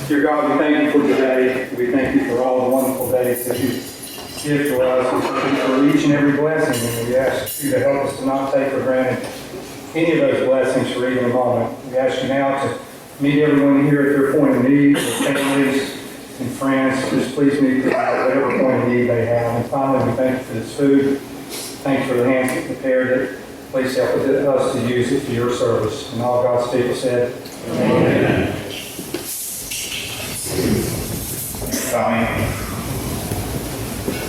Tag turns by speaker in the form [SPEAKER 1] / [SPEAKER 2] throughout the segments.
[SPEAKER 1] Dear God, we thank you for today. We thank you for all the wonderful days that you give to us. We thank you for each and every blessing, and we ask you to help us to not take for granted any of those blessings for even a moment. We ask you now to meet everyone here at their point of need, their families and friends. Just please meet them at whatever point of need they have. And finally, we thank you for this food. Thank you for the hands that prepared it. Please help us to use it for your service. And all God's people said, Amen.
[SPEAKER 2] Tommy.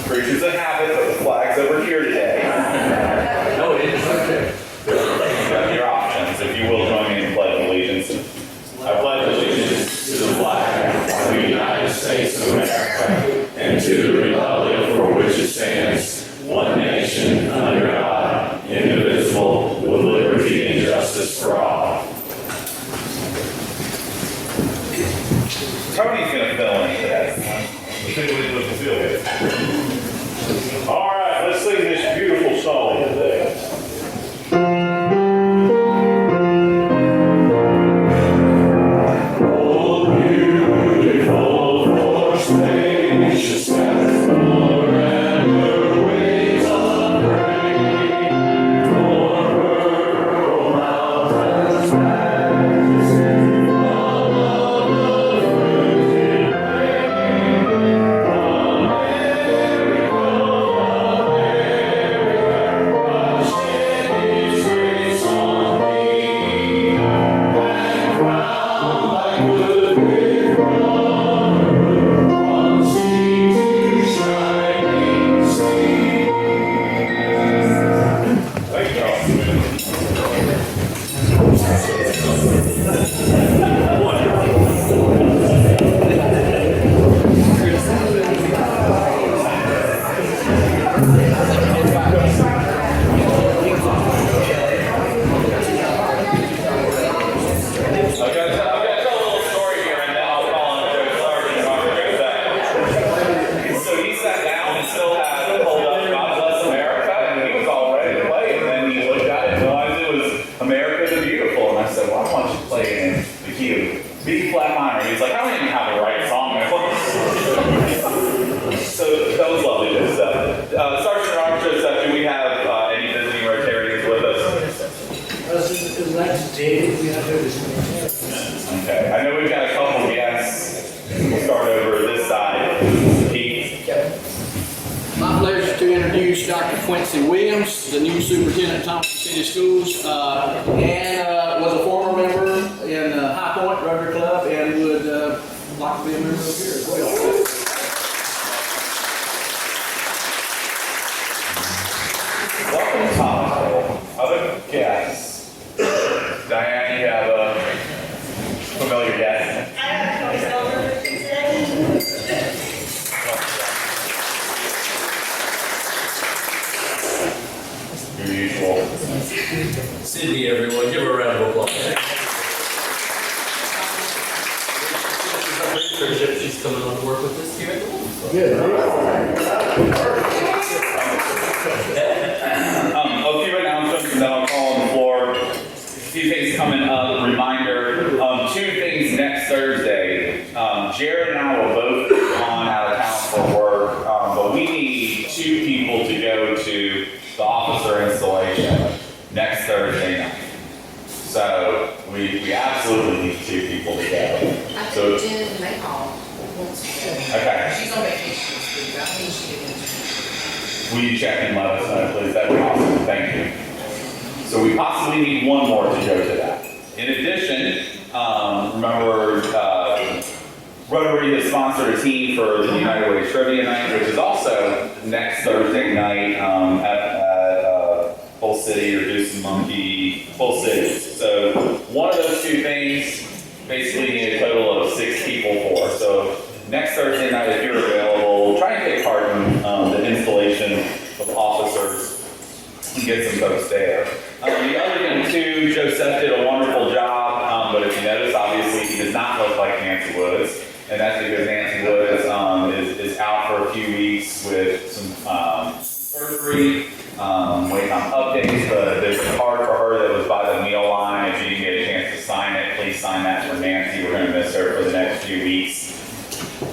[SPEAKER 2] Creatures of habit, but the flag's over here today.
[SPEAKER 3] No, it is okay.
[SPEAKER 2] You have your options. If you will, join me in pledge of allegiance. I pledge allegiance
[SPEAKER 3] To the flag of the United States of America and to the republic for which it stands, one nation, under God, indivisible, with liberty and justice for all.
[SPEAKER 2] Tony's going to fill in today.
[SPEAKER 4] All right, let's sing this beautiful song today.
[SPEAKER 3] Oh, beautiful for spaciousness, forever waves of rain, for her mountains majesty, love of the fruited rain,
[SPEAKER 4] Thank y'all.
[SPEAKER 2] I've got to tell a little story here, and then I'll call on Joe Clark and talk to Joe Zach. So he sat down and still had pulled up God Bless America, and he was all ready to play. And then he looked at it and realized it was America the Beautiful. And I said, well, I want you to play it in the key of B flat minor. He's like, I don't even have the right song. So that was lovely to stuff. Sergeant Robert Joseph, do we have any visiting Rotarians with us?
[SPEAKER 5] Next day, we have
[SPEAKER 2] Okay, I know we've got a couple guests. We'll start over this side. Pete.
[SPEAKER 5] My pleasure to introduce Dr. Quincy Williams, the new superintendent of Thomasville City Schools, and was a former member in High Point Rotary Club and would like to be a member of here as well.
[SPEAKER 2] Welcome to Thomasville. Other guests. Diane, you have a familiar guest.
[SPEAKER 6] I have a Thomasville today.
[SPEAKER 2] Your usual.
[SPEAKER 3] Sydney, everyone, give her a round of applause. She's coming on to work with us here.
[SPEAKER 2] A few announcements and then I'll call on the floor. A few things coming up. Reminder, two things next Thursday. Jared and I will both be on out of town for work, but we need two people to go to the officer installation next Thursday night. So we absolutely need two people to go.
[SPEAKER 7] I
[SPEAKER 2] So,
[SPEAKER 7] think Jen may call.
[SPEAKER 2] okay.
[SPEAKER 7] She's on vacation this week, but I think she did.
[SPEAKER 2] Will you check and let us know, please? That'd be awesome. Thank you. So we possibly need one more to go to that. In addition, remember, Rotary has sponsored a team for the United Way Trivia Night, which is also next Thursday night at Full City or Deuce and Monkey, Full City. So one of those two things, basically need a total of 6 people for. So next Thursday night, if you're available, try and take part in the installation of officers and get some folks there. The other thing too, Joseph did a wonderful job, but if you notice, obviously he does not look like Nancy Woods, and that's because Nancy Woods is out for a few weeks with some surgery, waiting on updates, but there's a card for her that was by the meal line. If you didn't get a chance to sign it, please sign that for Nancy. We're going to miss her for the next few weeks.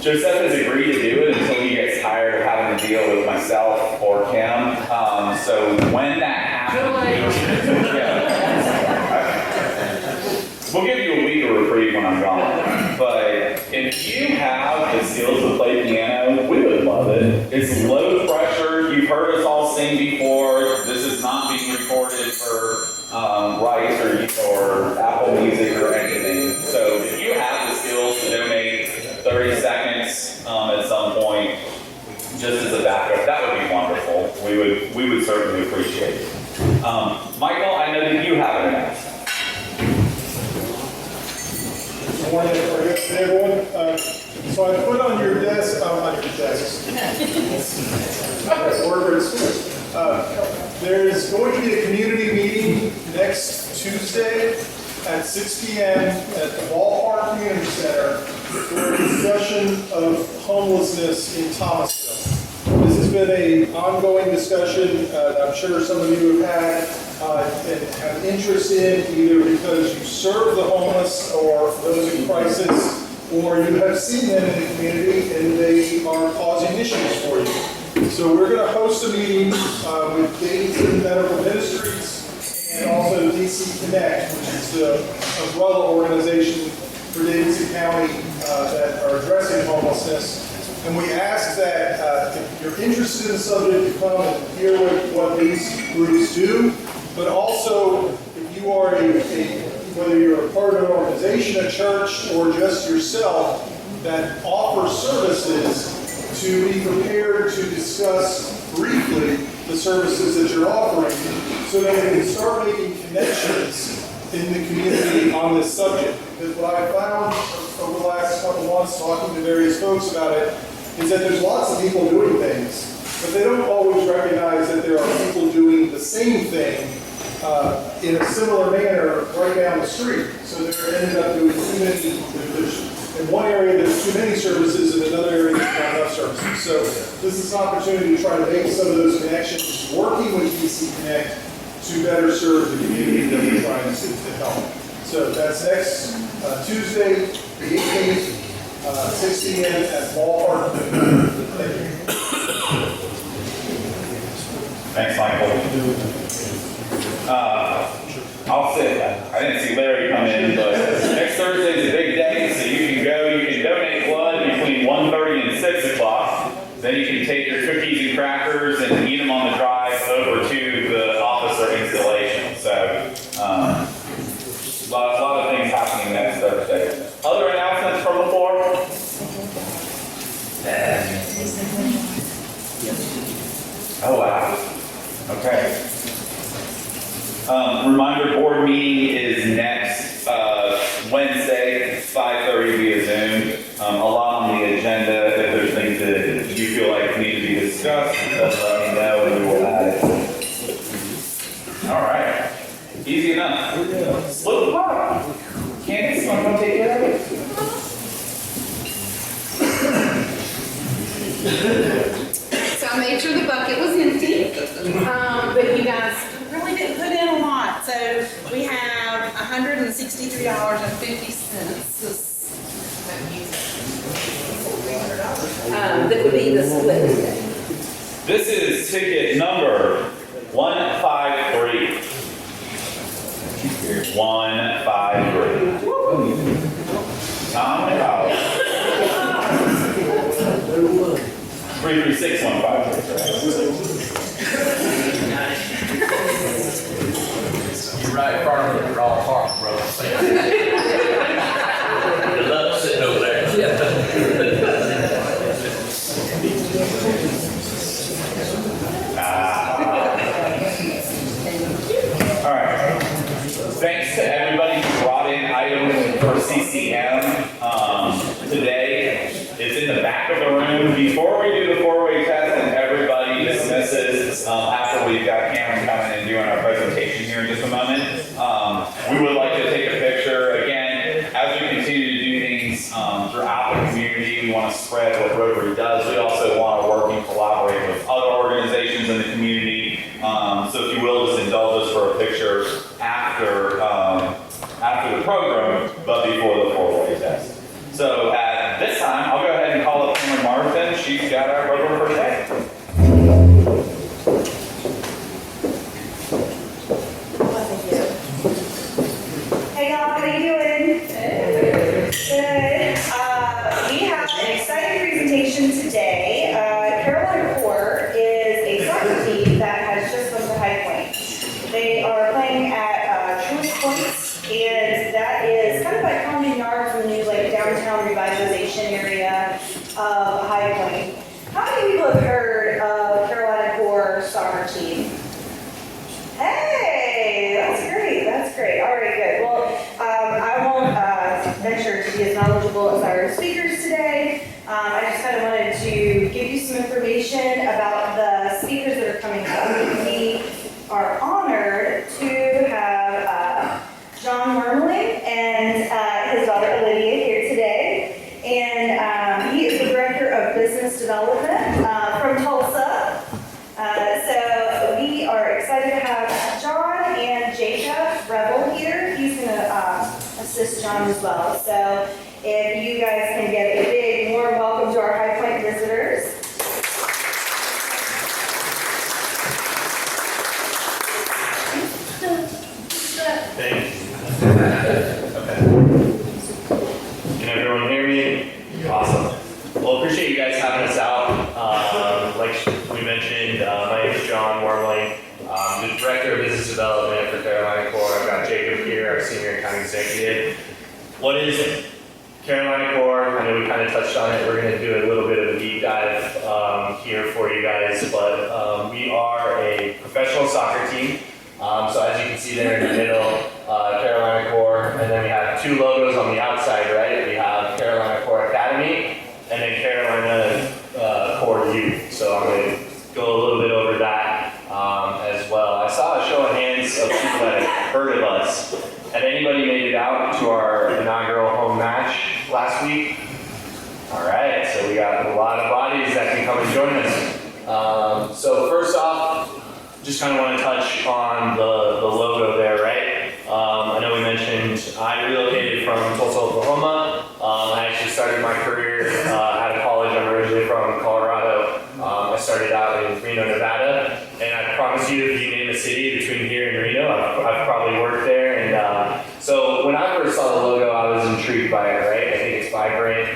[SPEAKER 2] Joseph has agreed to do it until he gets tired of having to deal with myself or Kim. So when that happens, we'll give you a week of reprieve when I'm gone. But if you have the skills to play piano, we would love it. It's low pressure. You've heard us all sing before. This is not being recorded for rights or Apple Music or anything. So if you have the skills to donate 30 seconds at some point, just as a backup, that would be wonderful. We would certainly appreciate it. Michael, I know that you have an announcement.
[SPEAKER 8] Good morning, everyone. So I put on your desk, on your desks. There's going to be a community meeting next Tuesday at 6 p.m. at the Ballpark Community Center for a discussion of homelessness in Thomasville. This has been an ongoing discussion. I'm sure some of you have had and have interest in, either because you serve the homeless or those in crisis, or you have seen them in the community and they are causing issues for you. So we're going to host a meeting with Davidson Medical Ministries and also DC Connect, which is the umbrella organization for Davidson County that are addressing homelessness. And we ask that if you're interested in the subject, you come and hear what these groups do, but also if you are whether you're a part of an organization, a church, or just yourself that offers services, to be prepared to discuss briefly the services that you're offering so that we can start making connections in the community on this subject. Because what I found over the last couple months talking to various folks about it is that there's lots of people doing things, but they don't always recognize that there are people doing the same thing in a similar manner right down the street. So they're ended up doing too many, in one area there's too many services, in another area there's not enough services. So this is an opportunity to try to make some of those connections, working with DC Connect to better serve the community that we're trying to help. So that's next Tuesday, the 18th, 6 p.m. at Ballpark. Thank you.
[SPEAKER 2] Thanks, Michael. I'll sit. I didn't see Larry come in, but next Thursday is a big day, so you can go. You can donate blood between 1:30 and 6 o'clock. Then you can take your cookies and crackers and eat them on the drive over to the officer installation. So, a lot of things happening next Thursday. Other announcements from the floor? Oh, wow. Okay. Reminder, board meeting is next Wednesday, 5:30 via Zoom. A lot on the agenda. If there's things that you feel like need to be discussed, let me know and we will add it. All right. Easy enough. Split the pot. Candace, want to come take care of it?
[SPEAKER 9] So I made sure the bucket was empty, but you guys really didn't put in a lot. So we have $163.50. That would be the split today.
[SPEAKER 2] This is ticket number 153. 153. Tom and Holly. 33615.
[SPEAKER 5] You're right in front of the wrong park, bro.
[SPEAKER 3] Good luck sitting over there.
[SPEAKER 2] All right. Thanks to everybody who brought in items for CCM today. It's in the back of the room. Before we do the four-way test and everybody dismisses, after we've got Cameron coming and doing our presentation here in just a moment, we would like to take a picture. Again, as we continue to do things throughout the community, we want to spread what Rotary does. We also want to work and collaborate with other organizations in the community. So if you will, just indulge us for a picture after the program, but before the four-way test. So at this time, I'll go ahead and call
[SPEAKER 6] Heights, and that is kind of by Common Yard from the new like downtown revitalization area of High Point. How many people have heard of Carolina Corps soccer team? Hey, that's great. All right, good. Well, I won't venture to be as knowledgeable as our speakers today. I just kind of wanted to give you some information about the speakers that are coming up. We are honored to have John Wormling and his daughter Olivia here today. And he is the Director of Business Development from Tulsa. So we are excited to have John and Jacob Rebel here. He's going to assist John as well. So if you guys can get a big warm welcome to our High Point visitors.
[SPEAKER 10] Thank you. Can everyone hear me? Awesome. Well, appreciate you guys having us out. Like we mentioned, my name is John Wormling. I'm the Director of Business Development for Carolina Corps. I've got Jacob here, our Senior Account Executive. What is Carolina Corps? I know we kind of touched on it. We're going to do a little bit of a deep dive here for you guys, but we are a professional soccer team. So as you can see there in the middle, Carolina Corps, and then we have two logos on the outside, right? We have Carolina Corps Academy, and then Carolina Corps Youth. So I'm going to go a little bit over that as well. I saw a show of hands of people that have heard of us. Had anybody made it out to our inaugural home match last week? All right, so we got a lot of bodies that can come and join us. So first off, just kind of want to touch on the logo there, right? I know we mentioned I relocated from Tulsa, Oklahoma. I actually started my career out of college. I'm originally from Colorado. I started out in Reno, Nevada, and I promise you, if you name a city between here and Reno, I've probably worked there. And so when I first saw the logo, I was intrigued by it, right? I think it's vibrant,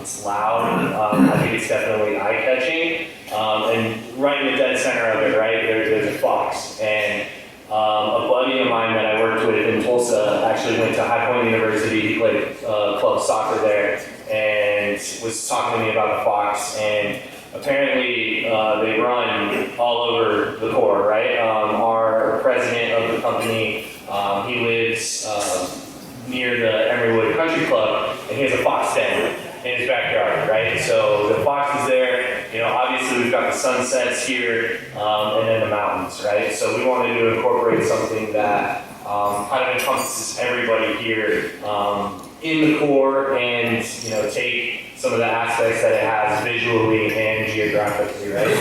[SPEAKER 10] it's loud, I think it's definitely eye-catching. And right in the dead center of it, right, there's a fox. And a buddy of mine that I worked with in Tulsa actually went to High Point University. He played club soccer there and was talking to me about the fox. And apparently they run all over the Corps, right? Our president of the company, he lives near the Emerywood Country Club, and he has a fox den in his backyard, right? So the fox is there. You know, obviously we've got the sunsets here, and then the mountains, right? So we wanted to incorporate something that kind of encompasses everybody here in the Corps, and you know, take some of the aspects that it has visually and geographically, right?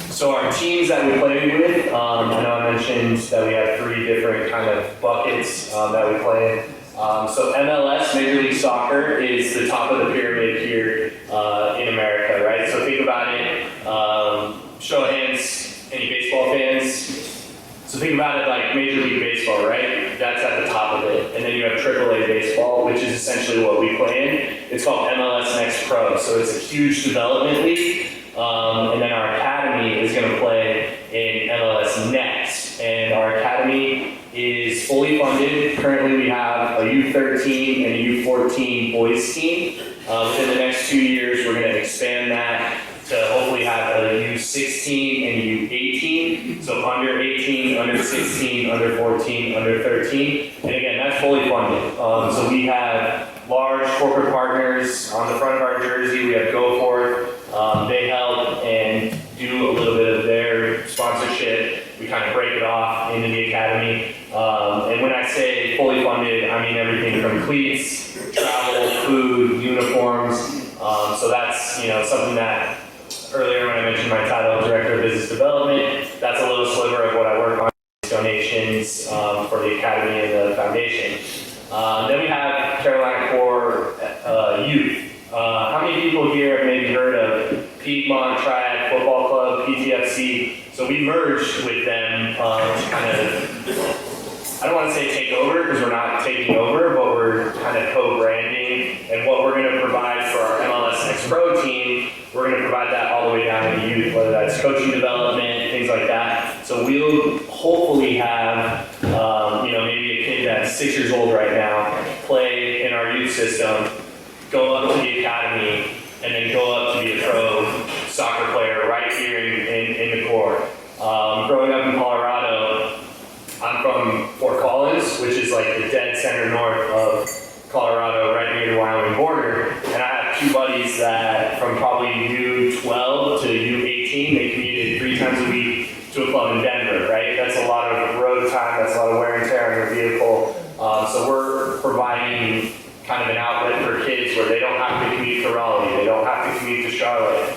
[SPEAKER 10] So our teams that we play with, I know I mentioned that we have 3 different kind of buckets that we play in. So MLS, Major League Soccer, is the top of the pyramid here in America, right? So think about it, show of hands, any baseball fans? So think about it like Major League Baseball, right? That's at the top of it. And then you have AAA Baseball, which is essentially what we play in. It's called MLS Next Pro, so it's a huge development league. And then our academy is going to play in MLS Next. And our academy is fully funded. Currently we have a U13 and a U14 boys team. Within the next 2 years, we're going to expand that to hopefully have a U16 and U18. So under 18, under 16, under 14, under 13. And again, that's fully funded. So we have large corporate partners on the front of our jersey. We have GoForth. They help and do a little bit of their sponsorship. We kind of break it off into the academy. And when I say fully funded, I mean everything from cleats, travel, food, uniforms. So that's, you know, something that earlier when I mentioned my title, Director of Business Development, that's a little sliver of what I work on, donations for the academy and the foundation. Then we have Carolina Corps Youth. How many people here have maybe heard of Piedmont Triad Football Club, PTFC? So we merged with them to kind of, I don't want to say take over, because we're not taking over, but we're kind of co-branding. And what we're going to provide for our MLS Next Pro team, we're going to provide that all the way down to the youth, whether that's coaching development, things like that. So we'll hopefully have, you know, maybe a 6 years old right now, play in our youth system, go up to the academy, and then go up to be a pro soccer player right here in the core. Growing up in Colorado, I'm from Fort Collins, which is like the dead center north of Colorado, right near the Wyoming border. And I have two buddies that from probably U12 to U18, they commuted 3 times a week to a club in Denver, right? That's a lot of road time, that's a lot of wear and tear on your vehicle. So we're providing kind of an outlet for kids where they don't have to commute to Raleigh, they don't have to commute to Charlotte.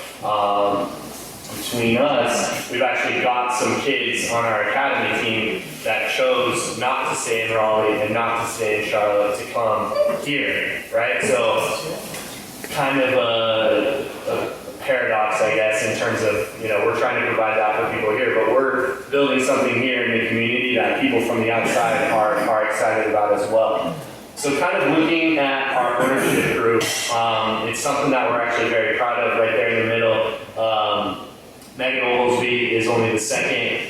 [SPEAKER 10] Between us, we've actually got some kids on our academy team that chose not to stay in Raleigh and not to stay in Charlotte to come here, right? So kind of a paradox, I guess, in terms of, you know, we're trying to provide that for people here, but we're building something here in the community that people from the outside are excited about as well. So kind of looking at our ownership group, it's something that we're actually very proud of right there in the middle. Megan Oglesby is only the second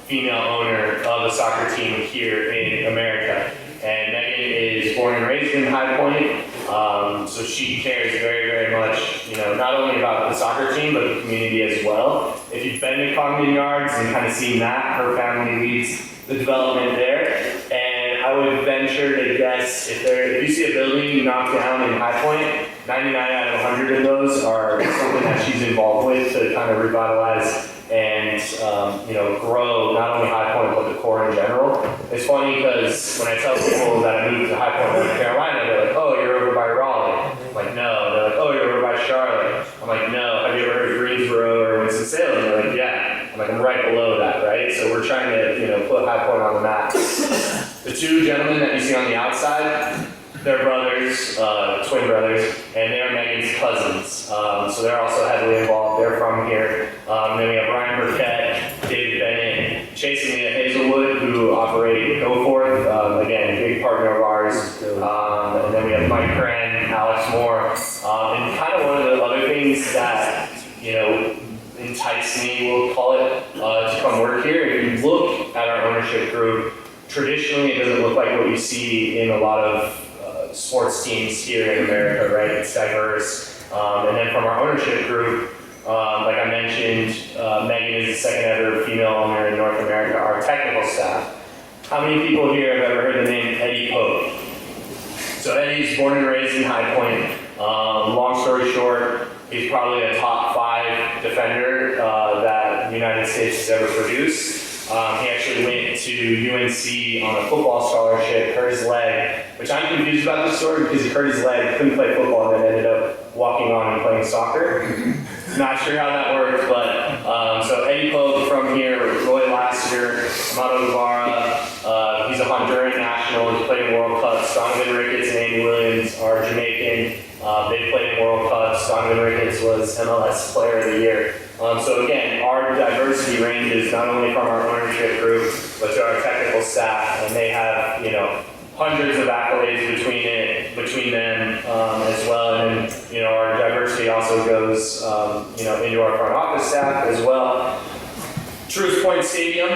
[SPEAKER 10] female owner of a soccer team here in America. And Megan is born and raised in High Point, so she cares very, very much, you know, not only about the soccer team, but the community as well. If you've been to Congdon Yards and kind of seen that, her family leads the development there. And I would venture to guess if you see a building knocked down in High Point, 99 out of 100 of those are something that she's involved with to kind of revitalize and you know, grow not only High Point but the core in general. It's funny because when I tell people that I moved to High Point, North Carolina, they're like, "Oh, you're over by Raleigh." I'm like, "No." They're like, "Oh, you're over by Charlotte." I'm like, "No." "Have you ever heard of Greensboro or Winston-Salem?" They're like, "Yeah." I'm like, "I'm right below that, right?" So we're trying to, you know, put High Point on the map. The two gentlemen that you see on the outside, they're brothers, twin brothers, and they're Megan's cousins. So they're also heavily involved. They're from here. Then we have Ryan Burkett, David Bennett, Chase and Leah Hazelwood, who operate Go Forth. Again, big partner of ours. And then we have Mike Cran, Alex Moore. And kind of one of the other things that, you know, enticed me, we'll call it, to come work here. If you look at our ownership group, traditionally it doesn't look like what you see in a lot of sports teams here in America, right? It's diverse. And then from our ownership group, like I mentioned, Megan is the second ever female owner in North America. Our technical staff. How many people here have ever heard the name Eddie Pope? So Eddie's born and raised in High Point. Long story short, he's probably a top 5 defender that the United States has ever produced. He actually went to UNC on a football scholarship, hurt his leg, which I'm confused about this story because he hurt his leg, couldn't play football, and then ended up walking on and playing soccer. Not sure how that worked, but so Eddie Pope from here, Roy Lassiter, Amado Guevara, he's a Honduran national, he's played in World Cups. Donovan Ricketts and Andy Williams are Jamaican. They played in World Cups. Donovan Ricketts was MLS Player of the Year. So again, our diversity ranges not only from our ownership group, but to our technical staff, and they have, you know, hundreds of accolades between them as well. And then, you know, our diversity also goes, you know, into our front office staff as well. Truist Point Stadium,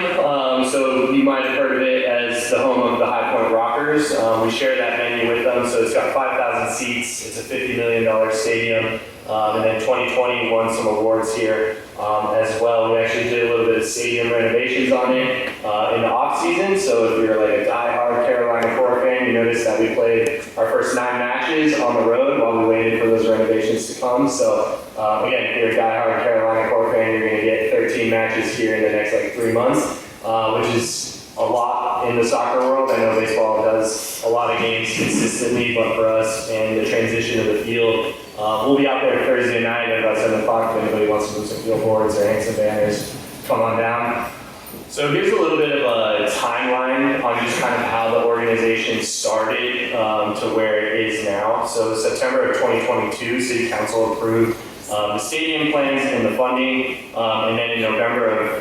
[SPEAKER 10] so you might have heard of it as the home of the High Point Rockers. We share that venue with them, so it's got 5,000 seats. It's a $50 million stadium. And then 2020 won some awards here as well. We actually did a little bit of stadium renovations on it in the off season. So if you're like a die-hard Carolina Core fan, you notice that we played our first 9 matches on the road while we waited for those renovations to come. So again, if you're a die-hard Carolina Core fan, you're going to get 13 matches here in the next like 3 months, which is a lot in the soccer world. I know baseball does a lot of games consistently, but for us and the transition of the field, we'll be out there Thursday night at about 7 o'clock if anybody wants to move some field boards or hang some banners, come on down. So here's a little bit of a timeline on just kind of how the organization started to where it is now. So September of 2022, City Council approved the stadium plans and the funding, and then in November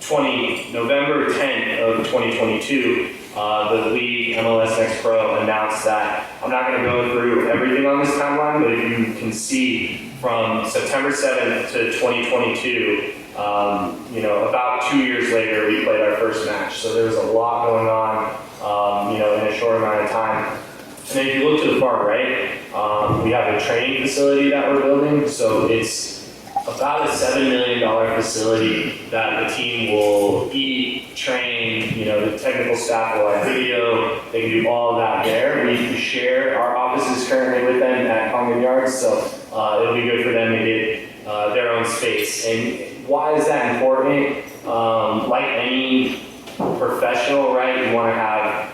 [SPEAKER 10] 10th of 2022, the league, MLS Next Pro, announced that, I'm not going to go through everything on this timeline, but if you can see from September 7th to 2022, you know, about 2 years later, we played our first match. So there was a lot going on we have a training facility that we're building, so it's about a $7 million facility that the team will eat, train, you know, the technical staff will have video, they can do all of that there. We share our offices currently with them at Common Yards, so it'll be good for them to get their own space. And why is that important? Like any professional, right, you want to have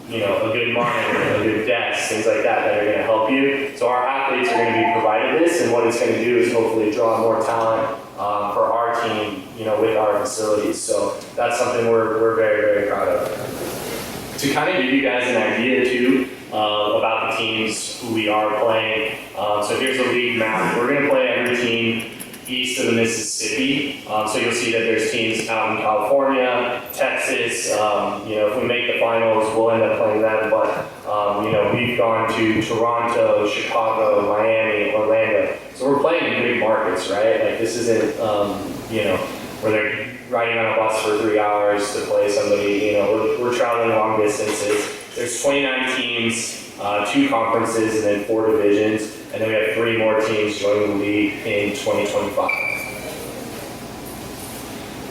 [SPEAKER 10] you know, a good monitor, a good desk, things like that that are going to help you. So our athletes are going to be provided this, and what it's going to do is hopefully draw more talent for our team, you know, with our facilities. So that's something we're very, very proud of. To kind of give you guys an idea too about the teams who we are playing. So here's a league map. We're going to play every team east of the Mississippi. So you'll see that there's teams out in California, Texas. You know, if we make the finals, we'll end up playing them. But you know, we've gone to Toronto, Chicago, Miami, Orlando. So we're playing in big markets, right? Like this isn't, you know, where they're riding on a bus for 3 hours to play somebody. You know, we're traveling long distances. There's 29 teams. 2 conferences and then 4 divisions, and then we have 3 more teams joining the league in 2025.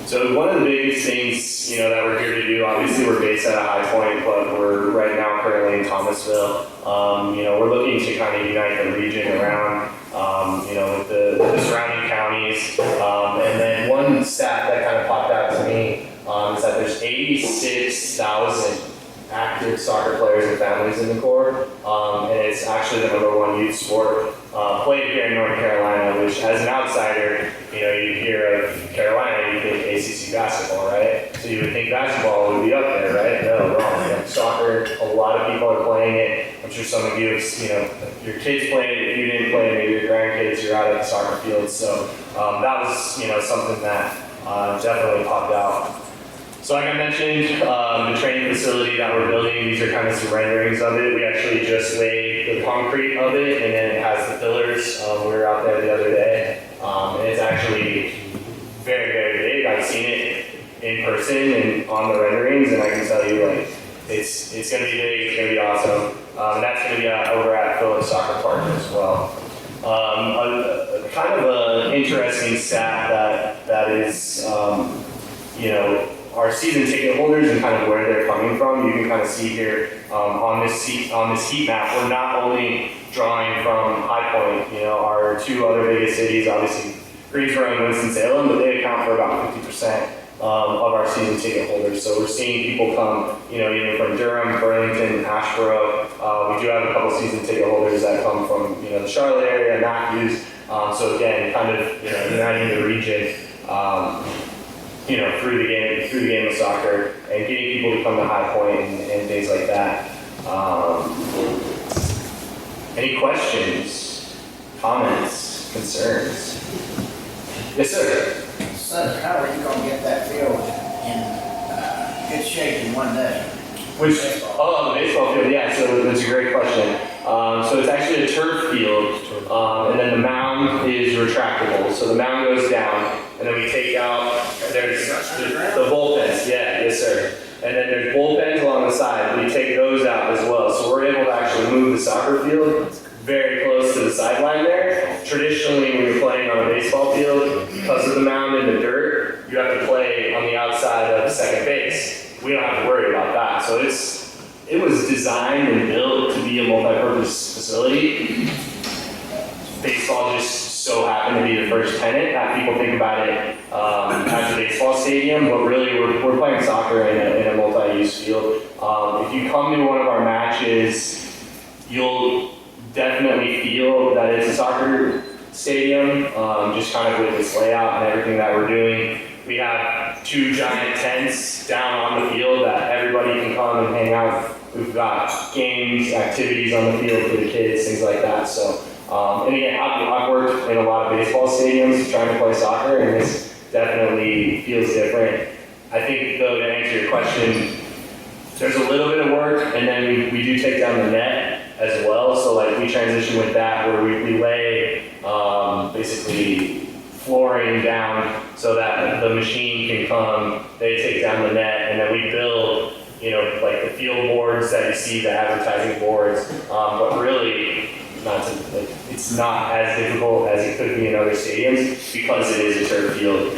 [SPEAKER 10] So one of the biggest things, you know, that we're here to do, obviously we're based at a High Point, but we're right now currently in Thomasville. You know, we're looking to kind of unite the region around, you know, with the surrounding counties. And then one stat that kind of popped out to me is that there's 86,000 active soccer players and families in the Corps, and it's actually the #1 youth sport played here in North Carolina, which as an outsider, you know, you hear of Carolina, you think ACC basketball, right? So you would think basketball would be up there, right? No, wrong. You know, soccer, a lot of people are playing it. I'm sure some of you have, you know, your kids played it, if you didn't play it, maybe your grandkids, you're out at the soccer field. So that was, you know, something that definitely popped out. So like I mentioned, the training facility that we're building, these are kind of some renderings of it. We actually just laid the concrete of it, and then it has the pillars. We were out there the other day, and it's actually very, very big. I've seen it in person and on the renderings, and I can tell you, like, it's going to be big, it's going to be awesome. And that's going to be over at Phillips Soccer Park as well. Kind of an interesting stat that is, you know, our season ticket holders and kind of where they're coming from. You can kind of see here on this heat map, we're not only drawing from High Point, you know, our 2 other biggest cities, obviously Greensboro and Winston-Salem, but they account for about 50% of our season ticket holders. So we're seeing people come, you know, even from Durham, Burlington, Asheboro. We do have a couple season ticket holders that come from, you know, the Charlotte area, Matthews. So again, kind of, you know, uniting the region. You know, through the game of soccer, and getting people to come to High Point and things like that. Any questions, comments, concerns? Yes, sir.
[SPEAKER 11] So how are you gonna get that field in good shape in one day?
[SPEAKER 10] Which, the baseball field, yeah, so that's a great question. So it's actually a turf field, and then the mound is retractable. So the mound goes down, and then we take out, there's the bullpens, yeah, yes sir. And then there's bullpens along the side, we take those out as well. So we're able to actually move the soccer field very close to the sideline there. Traditionally, when you're playing on a baseball field, because of the mound and the dirt, you have to play on the outside of second base. We don't have to worry about that. So it was designed and built to be a multi-purpose facility. Baseball just so happened to be the first tenant that people think about it as a baseball stadium, but really we're playing soccer in a multi-use field. If you come to one of our matches, you'll definitely feel that it's a soccer stadium, just kind of with its layout and everything that we're doing. We have 2 giant tents down on the field that everybody can come and hang out. We've got games, activities on the field for the kids, things like that. So, and again, I've worked in a lot of baseball stadiums trying to play soccer, and this definitely feels different. I think, though, to answer your question, there's a little bit of work, and then we do take down the net as well. So, like, we transition with that where we lay basically flooring down so that the machine can come, they take down the net, and then we build, you know, like the field boards that you see, the advertising boards. But really, not to, like, it's not as difficult as it could be in other stadiums because it is a turf field.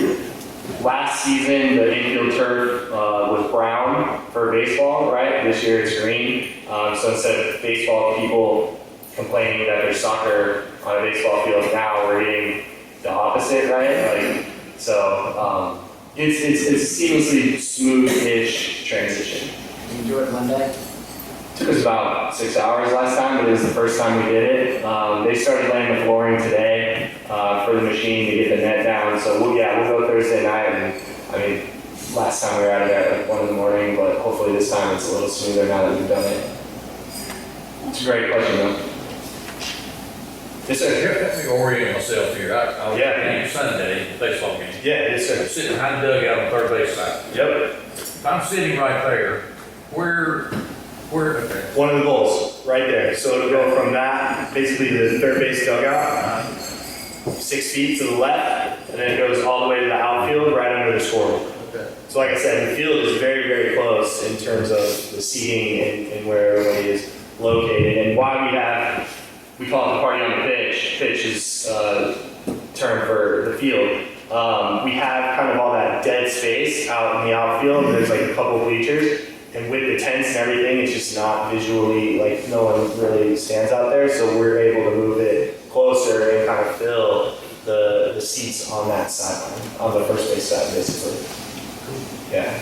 [SPEAKER 10] Last season, the infield turf was brown for baseball, right? This year it's green. So instead of baseball people complaining that there's soccer on a baseball field, now we're getting the opposite, right? Like, so it's a seamlessly smooth-ish transition.
[SPEAKER 11] You enjoy it Monday?
[SPEAKER 10] Took us about 6 hours last time, but it was the first time we did it. They started laying the flooring today for the machine to get the net down. So we'll go Thursday night. And I mean, last time we were out of there at like 1 in the morning, but hopefully this time it's a little smoother now that we've done it. It's a great question, though. Yes, sir.
[SPEAKER 3] Let me orient myself here. I was at Sunday, baseball game.
[SPEAKER 10] Yeah, yes, sir.
[SPEAKER 3] Sitting behind the dugout on third base side.
[SPEAKER 10] Yep.
[SPEAKER 3] If I'm sitting right there, where, okay.
[SPEAKER 10] One of the goals, right there. So it'll go from that, basically the third base dugout, 6 feet to the left, and then it goes all the way to the outfield, right under the scoreboard.
[SPEAKER 3] Okay.
[SPEAKER 10] So like I said, the field is very, very close in terms of the seating and where everybody is located. And why we call it the party on the pitch. Pitch is term for the field. We have kind of all that dead space out in the outfield. There's like a couple bleachers. And with the tents and everything, it's just not visually, like no one really stands out there. So we're able to move it closer and kind of fill the seats on that sideline, on the first base side, basically. Yeah.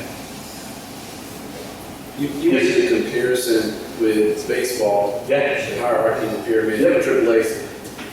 [SPEAKER 12] You made the comparison with baseball,
[SPEAKER 10] Yeah.
[SPEAKER 12] the hierarchy, the pyramid,
[SPEAKER 10] Yep.
[SPEAKER 12] Triple A's.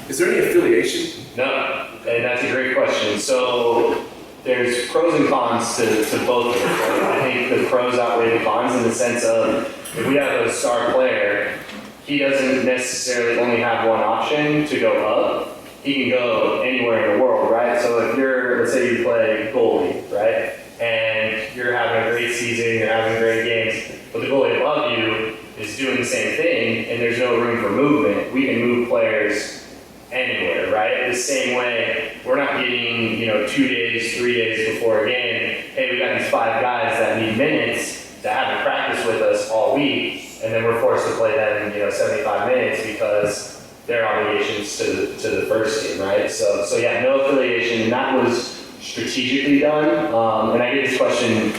[SPEAKER 12] Is there any affiliation?
[SPEAKER 10] No, and that's a great question. So there's pros and cons to both of them. I think the pros outweigh the cons in the sense of if we have a star player, he doesn't necessarily only have one option to go up. He can go anywhere in the world, right? So if let's say you play goalie, right? And you're having a great season, you're having great games, but the goalie above you is doing the same thing and there's no room for movement. We can move players anywhere, right? The same way, we're not getting, 2 days, 3 days before a game, hey, we got these 5 guys that need minutes that haven't practiced with us all week, and then we're forced to play them, 75 minutes because their obligations to the first team, right? So yeah, no affiliation, and that was strategically done. And I get this question,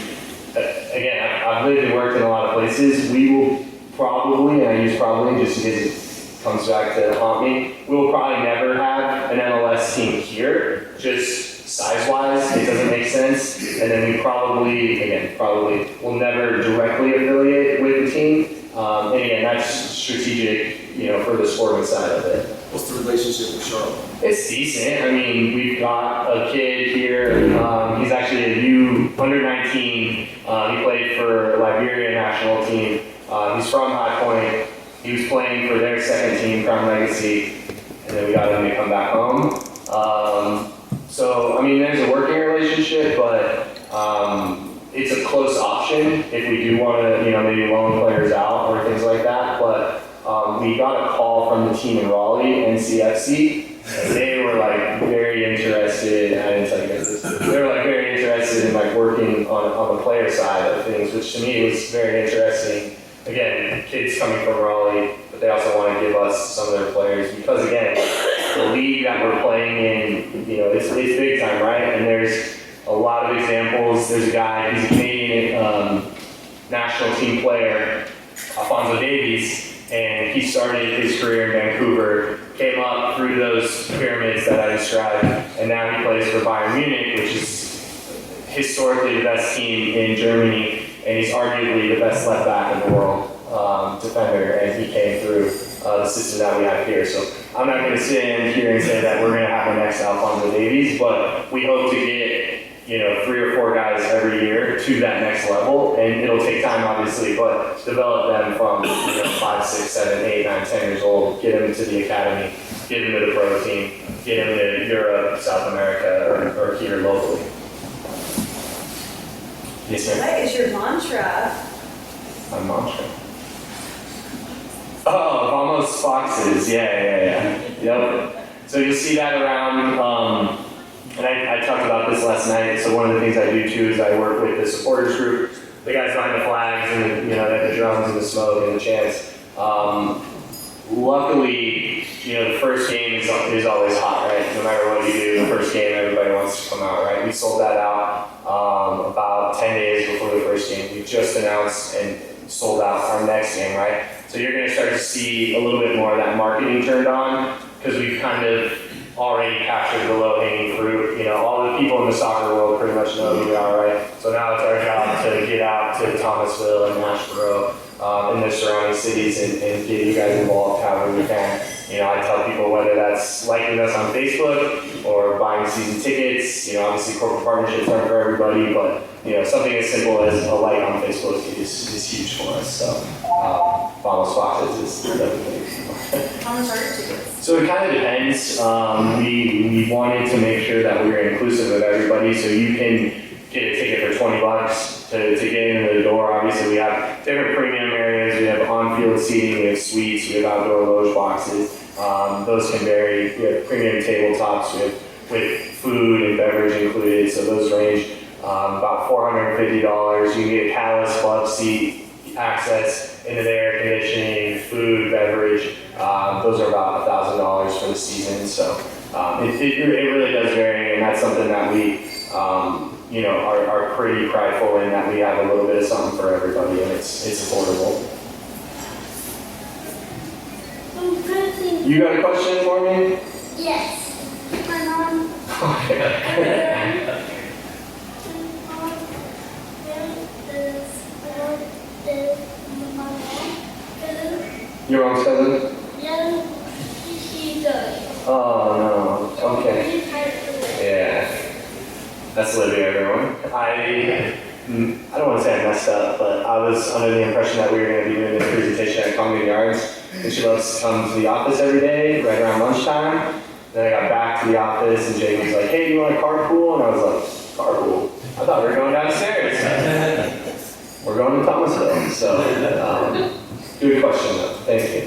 [SPEAKER 10] again, I've lived and worked in a lot of places. We will probably, and I use probably just because it comes back to haunt me, we will probably never have an MLS team here, just size-wise, it doesn't make sense. And then we probably will never directly affiliate with the team. And again, that's strategic, for the sporting side of it.
[SPEAKER 12] What's the relationship with Charlotte?
[SPEAKER 10] It's decent. I mean, we've got a kid here. He's actually a U-19. He played for Liberia national team. He's from High Point. He was playing for their second team, Crown Legacy, and then we got him to come back home. So, I mean, there's a working relationship, but it's a close option if we do want to, maybe loan players out or things like that. But we got a call from the team in Raleigh, NCFC, and they were like very interested. I didn't tell you guys this. They were like very interested in like working on the player side of things, which to me was very interesting. Again, kids coming from Raleigh, but they also want to give us some of their players because again, the league that we're playing in, it's big time, right? And there's a lot of examples. There's a guy, he's a Canadian national team player, Alphonso Davies, and he started his career in Vancouver, came up through those pyramids that I described, and now he plays for Bayern Munich, which is historically the best team in Germany, and he's arguably the best left back in the world, defender, and he came through the system that we have here. So I'm not going to stand here and say that we're going to have the next Alphonso Davies, but we hope to get 3 or 4 guys every year to that next level, and it'll take time, obviously, but develop them from 5, 6, 7, 8, 9, 10 years old, get them to the academy, get them to the pro team, get them to Europe, South America, or here locally. Yes, ma'am.
[SPEAKER 6] What is your mantra?
[SPEAKER 10] My mantra. Oh, Vamos Foxes. Yeah. Yep. So you'll see that around. And I talked about this last night, so one of the things I do too is I work with the supporters group, the guys behind the flags and they have the drums and the smoke and the chants. Luckily, the first game is always hot, right? No matter what you do, the first game, everybody wants to come out, right? We sold that out about 10 days before the first game. We just announced and sold out our next game, right? So you're going to start to see a little bit more of that marketing turned on because we've kind of already captured the low-hanging fruit. All the people in the soccer world pretty much know who we are, right? So now it's our job to get out to Thomasville and Nashville and the surrounding cities and get you guys involved however we can. I tell people whether that's liking us on Facebook or buying season tickets. Obviously corporate partnerships aren't for everybody, but something as simple as a like on Facebook is huge for us. So Vamos Foxes is definitely.
[SPEAKER 9] How much are your tickets?
[SPEAKER 10] So it kind of depends. We wanted to make sure that we were inclusive of everybody, so you can get a ticket for $20 to get into the door. Obviously, we have different premium areas. We have on-field seating, we have suites, we have outdoor loge boxes. Those can vary. We have premium tabletops with food and beverage included, so those range about $450. You can get Palace Club seat access into the air conditioning, food, beverage. Those are about $1,000 for the season. So it really does vary, and that's something that we are pretty prideful in, that we have a little bit of something for everybody, and it's affordable. You got a question for me?
[SPEAKER 13] Yes. My mom.
[SPEAKER 10] Your mom's cousin?
[SPEAKER 13] Yeah, she died.
[SPEAKER 10] Oh no. Okay. Yeah. That's Olivia, everyone. I don't want to say I messed up, but I was under the impression that we were going to be doing this presentation at Congdon Yards, and she loves to come to the office every day, right around lunchtime. Then I got back to the office, and Jake was like, "Hey, you want to carpool?" And I was like, "Carpool? I thought we were going downstairs." We're going to Thomasville, so good question though. Thank you.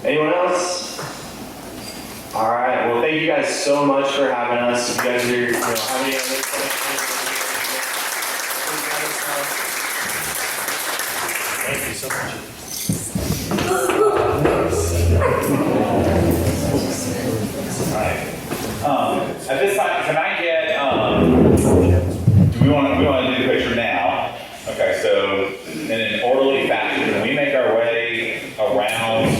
[SPEAKER 10] Anyone else? All right. Well, thank you guys so much for having us. If you guys are, have any other questions?
[SPEAKER 4] Thank you so much.
[SPEAKER 2] At this time, can I get, do we want to do the picture now? Okay, so in an orderly fashion, can we make our way around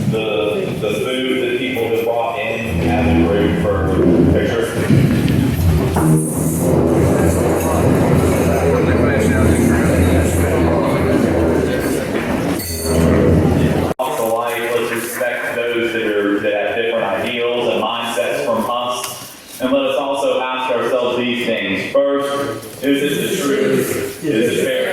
[SPEAKER 2] the food that people have brought in as a group for pictures? Off the light, let's respect those that have different ideals and mindsets from us, and let us also ask ourselves these things. First, is it the truth? Is it fair?